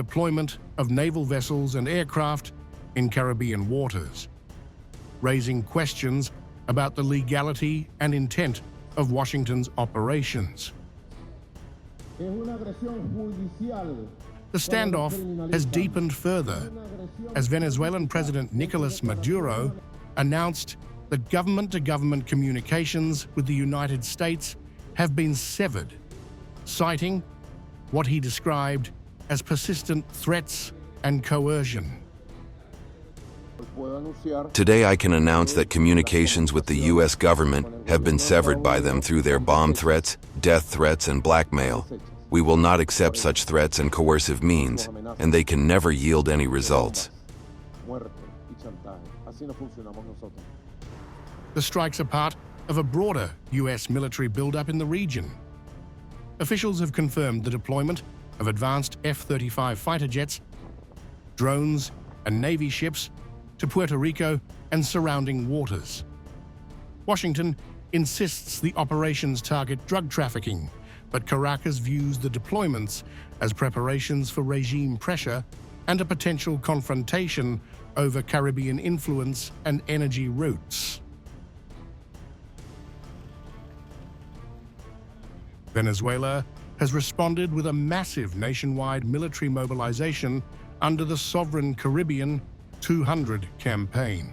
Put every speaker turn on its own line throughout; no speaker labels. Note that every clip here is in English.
deployment of naval vessels and aircraft in Caribbean waters, raising questions about the legality and intent of Washington's operations. The standoff has deepened further as Venezuelan President Nicolas Maduro announced that government-to-government communications with the United States have been severed, citing what he described as persistent threats and coercion.
Today I can announce that communications with the U.S. government have been severed by them through their bomb threats, death threats, and blackmail. We will not accept such threats and coercive means, and they can never yield any results.
The strikes are part of a broader U.S. military buildup in the region. Officials have confirmed the deployment of advanced F-35 fighter jets, drones, and Navy ships to Puerto Rico and surrounding waters. Washington insists the operations target drug trafficking, but Caracas views the deployments as preparations for regime pressure and a potential confrontation over Caribbean influence and energy routes. Venezuela has responded with a massive nationwide military mobilization under the Sovereign Caribbean 200 campaign.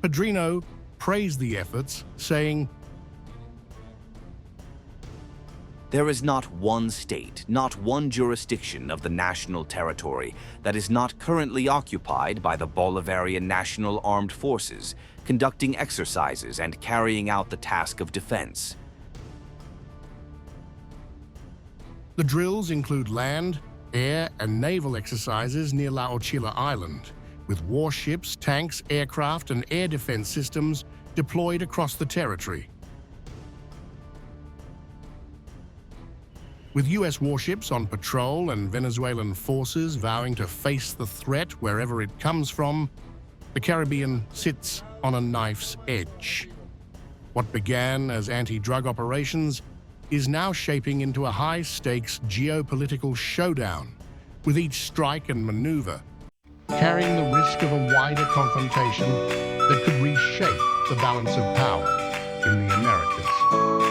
Padrino praised the efforts, saying,
"There is not one state, not one jurisdiction of the national territory that is not currently occupied by the Bolivarian National Armed Forces, conducting exercises and carrying out the task of defense."
The drills include land, air, and naval exercises near La Ochila Island, with warships, tanks, aircraft, and air defense systems deployed across the territory. With U.S. warships on patrol and Venezuelan forces vowing to face the threat wherever it comes from, the Caribbean sits on a knife's edge. What began as anti-drug operations is now shaping into a high-stakes geopolitical showdown, with each strike and maneuver carrying the risk of a wider confrontation that could reshape the balance of power in the Americas.